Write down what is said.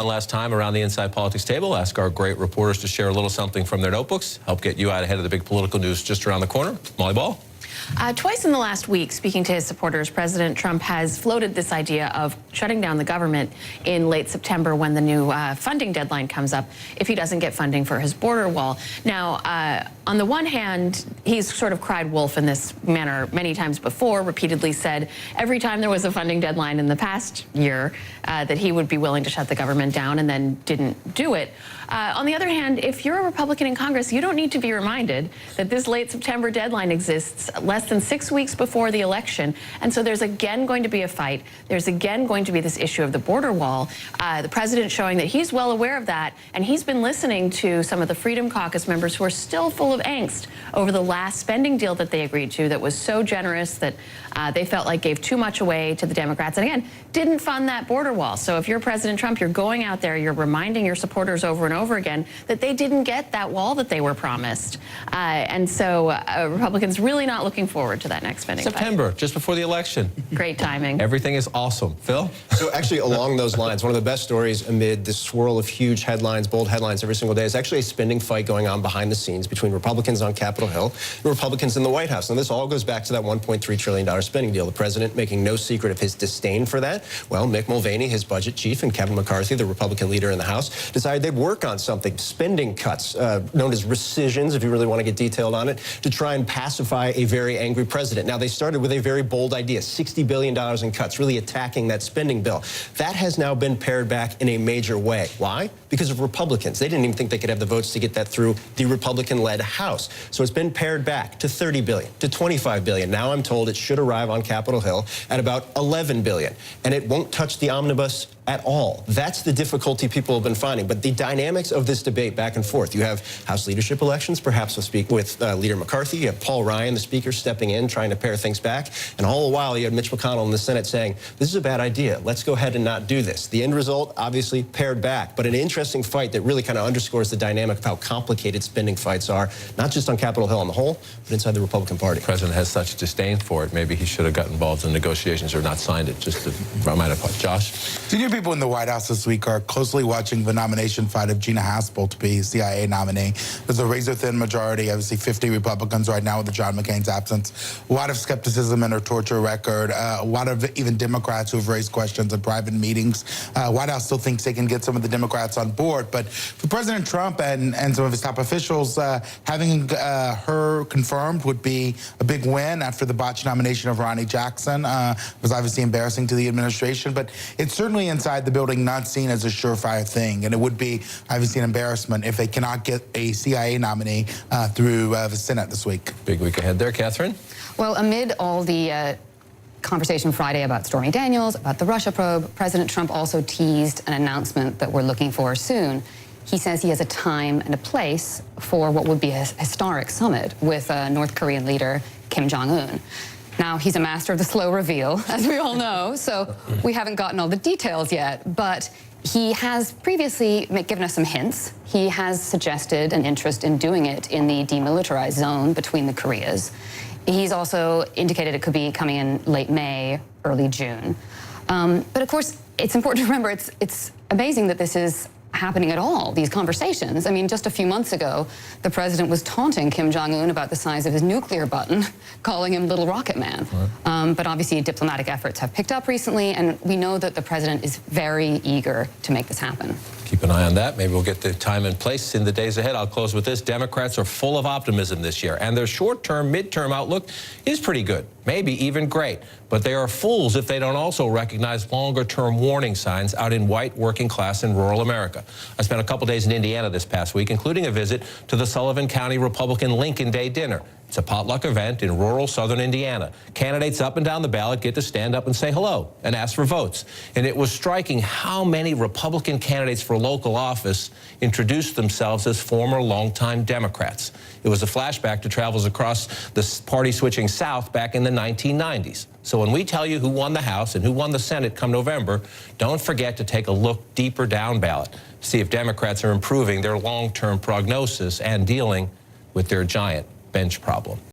one last time around the Inside Politics table, ask our great reporters to share a little something from their notebooks, help get you out ahead of the big political news just around the corner. Molly Ball. Twice in the last week, speaking to his supporters, President Trump has floated this idea of shutting down the government in late September when the new funding deadline comes up if he doesn't get funding for his border wall. Now, on the one hand, he's sort of cried wolf in this manner many times before, repeatedly said every time there was a funding deadline in the past year that he would be willing to shut the government down and then didn't do it. On the other hand, if you're a Republican in Congress, you don't need to be reminded that this late September deadline exists less than 6 weeks before the election. And so there's again going to be a fight. There's again going to be this issue of the border wall. The president showing that he's well aware of that, and he's been listening to some of the Freedom Caucus members who are still full of angst over the last spending deal that they agreed to that was so generous that they felt like gave too much away to the Democrats. And again, didn't fund that border wall. So if you're President Trump, you're going out there, you're reminding your supporters over and over again that they didn't get that wall that they were promised. And so Republicans really not looking forward to that next spending September, fight. just before the election. Great timing. Everything is awesome. Phil? So actually, along those lines, one of the best stories amid this swirl of huge headlines, bold headlines every single day, is actually a spending fight going on behind the scenes between Republicans on Capitol Hill and Republicans in the White House. And this all goes back to that $1.3 trillion spending deal. The president making no secret of his disdain for that. Well, Mick Mulvaney, his budget chief, and Kevin McCarthy, the Republican leader in the House, decided they'd work on something, spending cuts, known as rescissions, if you really want to get detailed on it, to try and pacify a very angry president. Now, they started with a very bold idea, $60 billion in cuts, really attacking that spending bill. That has now been pared back in a major way. Why? Because of Republicans. They didn't even think they could have the votes to get that through the Republican-led House. So it's been pared back to $30 billion, to $25 billion. Now I'm told it should arrive on Capitol Hill at about $11 billion. And it won't touch the omnibus at all. That's the difficulty people have been finding. But the dynamics of this debate back and forth, you have House leadership elections, perhaps with Leader McCarthy. You have Paul Ryan, the Speaker, stepping in, trying to pare things back. And all the while, you had Mitch McConnell in the Senate saying, this is a bad idea. Let's go ahead and not do this. The end result, obviously, pared back. But an interesting fight that really kind of underscores the dynamic of how complicated spending fights are, not just on Capitol Hill on the whole, but inside the Republican Party. The president has such disdain for it. Maybe he should have got involved in negotiations or not signed it, just to remind us. Josh? Senior people in the White House this week are closely watching the nomination fight of Gina Haspel to be CIA nominee. There's a razor-thin majority, obviously 50 Republicans right now with John McCain's absence. A lot of skepticism in her torture record. A lot of even Democrats who have raised questions in private meetings. White House still thinks they can get some of the Democrats on board. But for President Trump and some of his top officials, having her confirmed would be a big win after the botched nomination of Ronny Jackson. It was obviously embarrassing to the administration, but it's certainly inside the building not seen as a surefire thing. And it would be obviously an embarrassment if they cannot get a CIA nominee through the Senate this week. Big week ahead there, Catherine. Well, amid all the conversation Friday about Stormy Daniels, about the Russia probe, President Trump also teased an announcement that we're looking for soon. He says he has a time and a place for what would be a historic summit with North Korean leader Kim Jong-un. Now, he's a master of the slow reveal, as we all know, so we haven't gotten all the details yet, but he has previously given us some hints. He has suggested an interest in doing it in the demilitarized zone between the Koreas. He's also indicated it could be coming in late May, early June. But of course, it's important to remember it's amazing that this is happening at all, these conversations. I mean, just a few months ago, the president was taunting Kim Jong-un about the size of his nuclear button, calling him Little Rocket Man. Right. But obviously, diplomatic efforts have picked up recently, and we know that the president is very eager to make this happen. Keep an eye on that. Maybe we'll get the time and place in the days ahead. I'll close with this. Democrats are full of optimism this year, and their short-term, midterm outlook is pretty good, maybe even great. But they are fools if they don't also recognize longer-term warning signs out in white, working-class, and rural America. I spent a couple days in Indiana this past week, including a visit to the Sullivan County Republican Lincoln Day dinner. It's a potluck event in rural southern Indiana. Candidates up and down the ballot get to stand up and say hello and ask for votes. And it was striking how many Republican candidates for local office introduced themselves as former longtime Democrats. It was a flashback to travels across the party switching South back in the 1990s. So when we tell you who won the House and who won the Senate come November, don't forget to take a look deeper down ballot to see if Democrats are improving their long-term prognosis and dealing with their giant bench problem.